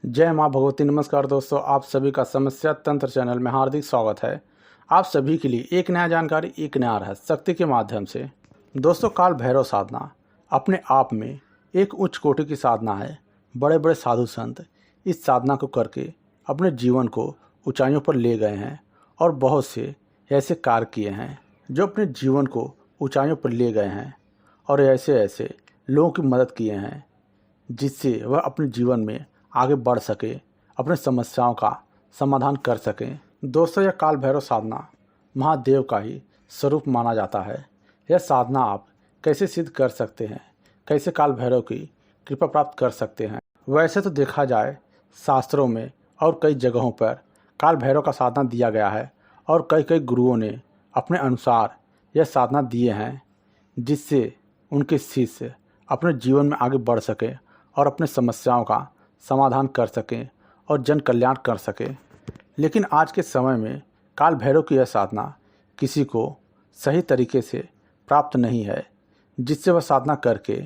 जय माँ भगवती। नमस्कार दोस्तों, आप सभी का समस्या तंत्र चैनल में हार्दिक स्वागत है। आप सभी के लिए एक नया जानकारी, एक नया रहस्य शक्ति के माध्यम से। दोस्तों, काल भैरव साधना अपने आप में एक उच्च कोटि की साधना है। बड़े बड़े साधु संत इस साधना को करके अपने जीवन को ऊंचाइयों पर ले गए हैं और बहुत से ऐसे कार्य किए हैं जो अपने जीवन को ऊंचाइयों पर ले गए हैं और ऐसे ऐसे लोगों की मदद किए हैं जिससे वह अपने जीवन में आगे बढ़ सके, अपने समस्याओं का समाधान कर सकें। दोस्तों, यह काल भैरव साधना महादेव का ही स्वरूप माना जाता है। यह साधना आप कैसे सिद्ध कर सकते हैं, कैसे काल भैरव की कृपा प्राप्त कर सकते हैं। वैसे तो देखा जाए शास्त्रों में और कई जगहों पर काल भैरव का साधना दिया गया है और कई कई गुरुओं ने अपने अनुसार यह साधना दिए हैं जिससे उनके शिष्य अपने जीवन में आगे बढ़ सके और अपने समस्याओं का समाधान कर सकें और जन कल्याण कर सकें। लेकिन आज के समय में काल भैरव की यह साधना किसी को सही तरीके से प्राप्त नहीं है जिससे वह साधना करके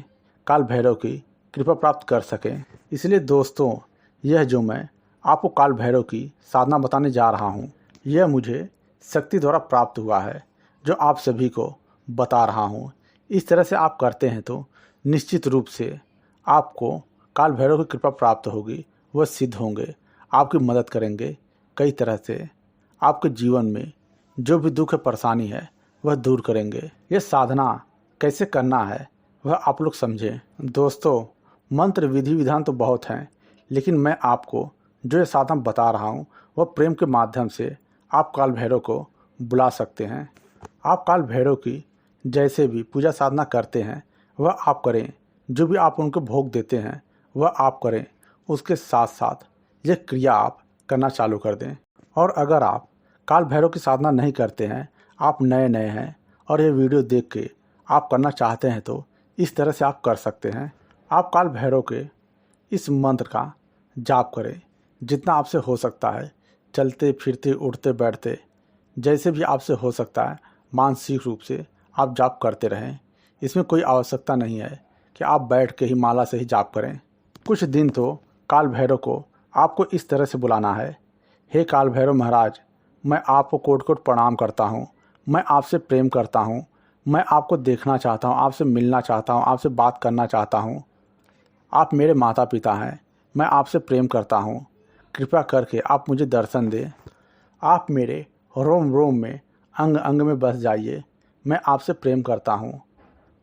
काल भैरव की कृपा प्राप्त कर सकें। इसलिए दोस्तों, यह जो मैं आपको काल भैरव की साधना बताने जा रहा हूँ, यह मुझे शक्ति द्वारा प्राप्त हुआ है जो आप सभी को बता रहा हूँ। इस तरह से आप करते हैं तो निश्चित रूप से आपको काल भैरव की कृपा प्राप्त होगी। वह सिद्ध होंगे, आपकी मदद करेंगे कई तरह से। आपके जीवन में जो भी दुख है, परेशानी है, वह दूर करेंगे। यह साधना कैसे करना है वह आप लोग समझें। दोस्तों, मंत्र विधि विधान तो बहुत हैं, लेकिन मैं आपको जो ये साधना बता रहा हूँ वह प्रेम के माध्यम से आप काल भैरव को बुला सकते हैं। आप काल भैरव की जैसे भी पूजा साधना करते हैं वह आप करें। जो भी आप उनको भोग देते हैं वह आप करें। उसके साथ साथ यह क्रिया आप करना चालू कर दें। और अगर आप काल भैरव की साधना नहीं करते हैं, आप नए नए हैं और ये वीडियो देख के आप करना चाहते हैं, तो इस तरह से आप कर सकते हैं। आप काल भैरव के इस मंत्र का जाप करें जितना आपसे हो सकता है। चलते फिरते, उठते बैठते, जैसे भी आपसे हो सकता है मानसिक रूप से आप जाप करते रहें। इसमें कोई आवश्यकता नहीं है कि आप बैठ के ही माला से ही जाप करें। कुछ दिन तो काल भैरव को आपको इस तरह से बुलाना है। हे काल भैरव महाराज, मैं आपको कोटि कोटि प्रणाम करता हूँ। मैं आपसे प्रेम करता हूँ। मैं आपको देखना चाहता हूँ, आपसे मिलना चाहता हूँ, आपसे बात करना चाहता हूँ। आप मेरे माता पिता हैं, मैं आपसे प्रेम करता हूँ। कृपया करके आप मुझे दर्शन दें। आप मेरे रोम रोम में, अंग अंग में बस जाइए। मैं आपसे प्रेम करता हूँ।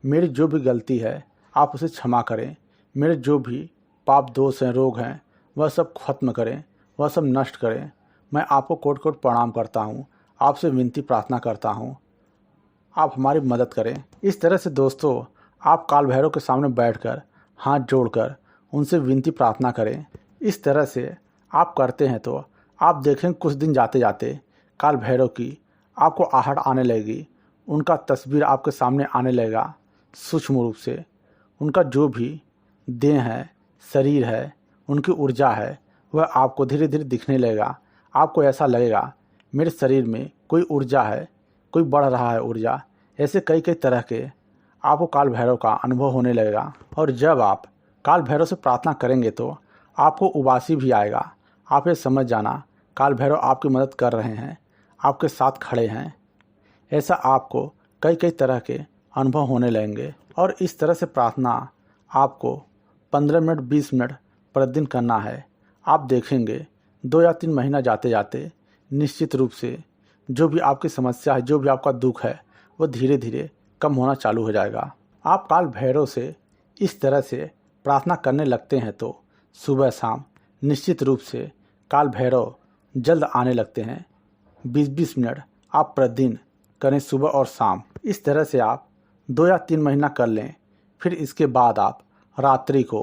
मेरी जो भी गलती है आप उसे क्षमा करें। मेरे जो भी पाप दोष हैं, रोग हैं, वह सब खत्म करें, वह सब नष्ट करें। मैं आपको कोटि कोटि प्रणाम करता हूँ। आपसे विनती प्रार्थना करता हूँ, आप हमारी मदद करें। इस तरह से दोस्तों, आप काल भैरव के सामने बैठकर हाथ जोड़कर उनसे विनती प्रार्थना करें। इस तरह से आप करते हैं तो आप देखें कुछ दिन जाते जाते काल भैरव की आपको आहट आने लगेगी। उनका तस्वीर आपके सामने आने लगेगा सूक्ष्म रूप से। उनका जो भी देह है, शरीर है, उनकी ऊर्जा है, वह आपको धीरे धीरे दिखने लगेगा। आपको ऐसा लगेगा मेरे शरीर में कोई ऊर्जा है, कोई बढ़ रहा है ऊर्जा। ऐसे कई कई तरह के आपको काल भैरव का अनुभव होने लगेगा। और जब आप काल भैरव से प्रार्थना करेंगे तो आपको उबासी भी आएगा। आप ये समझ जाना काल भैरव आपकी मदद कर रहे हैं, आपके साथ खड़े हैं। ऐसा आपको कई कई तरह के अनुभव होने लगेंगे। और इस तरह से प्रार्थना आपको 15 मिनट 20 मिनट प्रतिदिन करना है। आप देखेंगे 2 या 3 महीना जाते जाते निश्चित रूप से जो भी आपकी समस्या है, जो भी आपका दुख है, वह धीरे धीरे कम होना चालू हो जाएगा। आप काल भैरव से इस तरह से प्रार्थना करने लगते हैं तो सुबह शाम निश्चित रूप से काल भैरव जल्द आने लगते हैं। 20-20 मिनट आप प्रतिदिन करें, सुबह और शाम। इस तरह से आप 2 या 3 महीना कर लें। फिर इसके बाद आप रात्रि को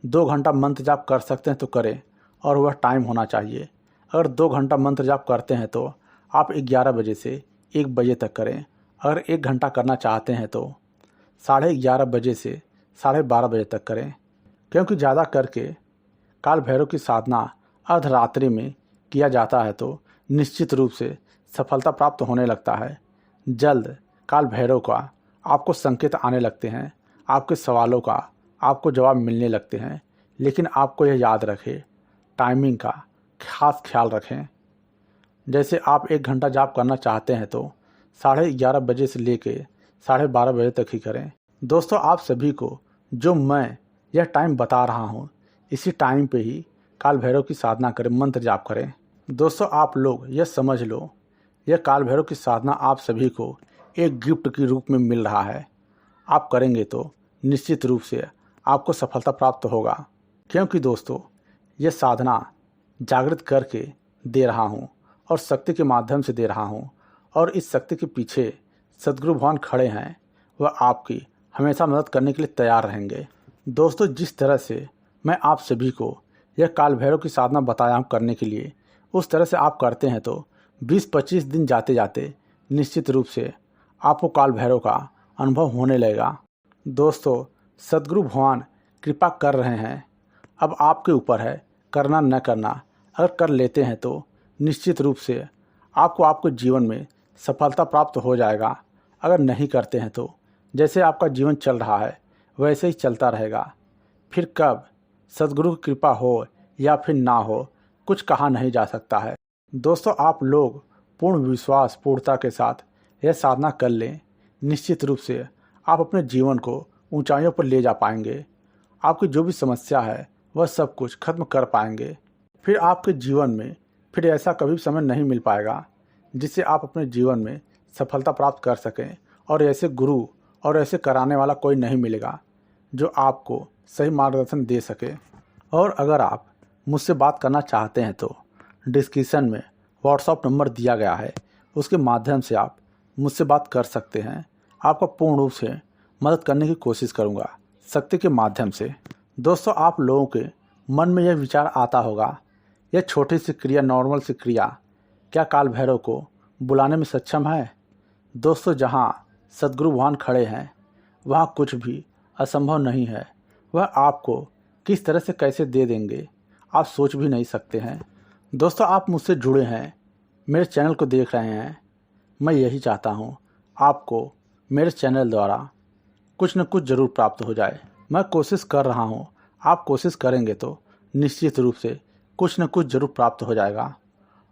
2 घंटा मंत्र जाप कर सकते हैं तो करें, और वह टाइम होना चाहिए। अगर 2 घंटा मंत्र जाप करते हैं तो आप 11 बजे से 1 बजे तक करें। अगर 1 घंटा करना चाहते हैं तो 11:30 बजे से 12:30 बजे तक करें, क्योंकि ज़्यादा करके काल भैरव की साधना अर्धरात्रि में किया जाता है तो निश्चित रूप से सफलता प्राप्त होने लगता है। जल्द काल भैरव का आपको संकेत आने लगते हैं, आपके सवालों का आपको जवाब मिलने लगते हैं। लेकिन आपको यह याद रखें, टाइमिंग का खास ख्याल रखें। जैसे आप 1 घंटा जाप करना चाहते हैं तो 11:30 बजे से लेके 12:30 बजे तक ही करें। दोस्तों, आप सभी को जो मैं यह टाइम बता रहा हूँ, इसी टाइम पे ही काल भैरव की साधना करें, मंत्र जाप करें। दोस्तों, आप लोग यह समझ लो, यह काल भैरव की साधना आप सभी को एक गिफ्ट के रूप में मिल रहा है। आप करेंगे तो निश्चित रूप से आपको सफलता प्राप्त होगा, क्योंकि दोस्तों यह साधना जागृत करके दे रहा हूँ और शक्ति के माध्यम से दे रहा हूँ, और इस शक्ति के पीछे सद्गुरु भगवान खड़े हैं। वह आपकी हमेशा मदद करने के लिए तैयार रहेंगे। दोस्तों, जिस तरह से मैं आप सभी को यह काल भैरव की साधना बताया हूँ करने के लिए, उस तरह से आप करते हैं तो 20-25 दिन जाते जाते निश्चित रूप से आपको काल भैरव का अनुभव होने लगेगा। दोस्तों, सद्गुरु भगवान कृपा कर रहे हैं, अब आपके ऊपर है करना न करना। अगर कर लेते हैं तो निश्चित रूप से आपको आपके जीवन में सफलता प्राप्त हो जाएगा। अगर नहीं करते हैं तो जैसे आपका जीवन चल रहा है वैसे ही चलता रहेगा। फिर कब सद्गुरु की कृपा हो या फिर ना हो, कुछ कहा नहीं जा सकता है। दोस्तों, आप लोग पूर्ण विश्वास पूर्णता के साथ यह साधना कर लें, निश्चित रूप से आप अपने जीवन को ऊंचाइयों पर ले जा पाएंगे। आपकी जो भी समस्या है वह सब कुछ खत्म कर पाएंगे। फिर आपके जीवन में फिर ऐसा कभी समय नहीं मिल पाएगा जिससे आप अपने जीवन में सफलता प्राप्त कर सकें, और ऐसे गुरु और ऐसे कराने वाला कोई नहीं मिलेगा जो आपको सही मार्गदर्शन दे सके। और अगर आप मुझसे बात करना चाहते हैं तो डिस्क्रिप्शन में व्हाट्सएप नंबर दिया गया है, उसके माध्यम से आप मुझसे बात कर सकते हैं। आपको पूर्ण रूप से मदद करने की कोशिश करूंगा शक्ति के माध्यम से। दोस्तों, आप लोगों के मन में यह विचार आता होगा, यह छोटी सी क्रिया, नॉर्मल सी क्रिया क्या काल भैरव को बुलाने में सक्षम है? दोस्तों, जहाँ सद्गुरु भगवान खड़े हैं वहाँ कुछ भी असंभव नहीं है। वह आपको किस तरह से कैसे दे देंगे आप सोच भी नहीं सकते हैं। दोस्तों, आप मुझसे जुड़े हैं, मेरे चैनल को देख रहे हैं। मैं यही चाहता हूँ आपको मेरे चैनल द्वारा कुछ न कुछ ज़रूर प्राप्त हो जाए। मैं कोशिश कर रहा हूँ, आप कोशिश करेंगे तो निश्चित रूप से कुछ न कुछ ज़रूर प्राप्त हो जाएगा।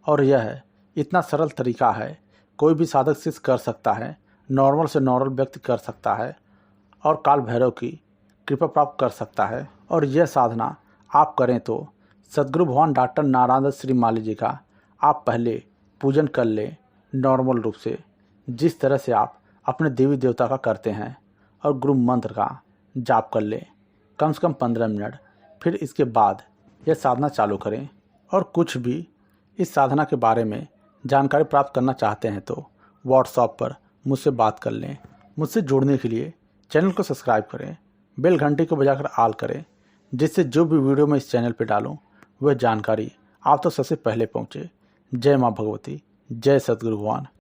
और यह इतना सरल तरीका है, कोई भी साधक शिष्य कर सकता है, नॉर्मल से नॉर्मल व्यक्ति कर सकता है और काल भैरव की कृपा प्राप्त कर सकता है। और यह साधना आप करें तो सद्गुरु भगवान डॉक्टर नारायण दत्त श्री माली जी का आप पहले पूजन कर लें नॉर्मल रूप से, जिस तरह से आप अपने देवी देवता का करते हैं, और गुरु मंत्र का जाप कर लें कम से कम 15 मिनट। फिर इसके बाद यह साधना चालू करें। और कुछ भी इस साधना के बारे में जानकारी प्राप्त करना चाहते हैं तो व्हाट्सएप पर मुझसे बात कर लें। मुझसे जुड़ने के लिए चैनल को सब्सक्राइब करें, बेल घंटी को बजाकर ऑल करें, जिससे जो भी वीडियो मैं इस चैनल पर डालूं वह जानकारी आप तो सबसे पहले पहुंचे। जय माँ भगवती, जय सद्गुरु भगवान।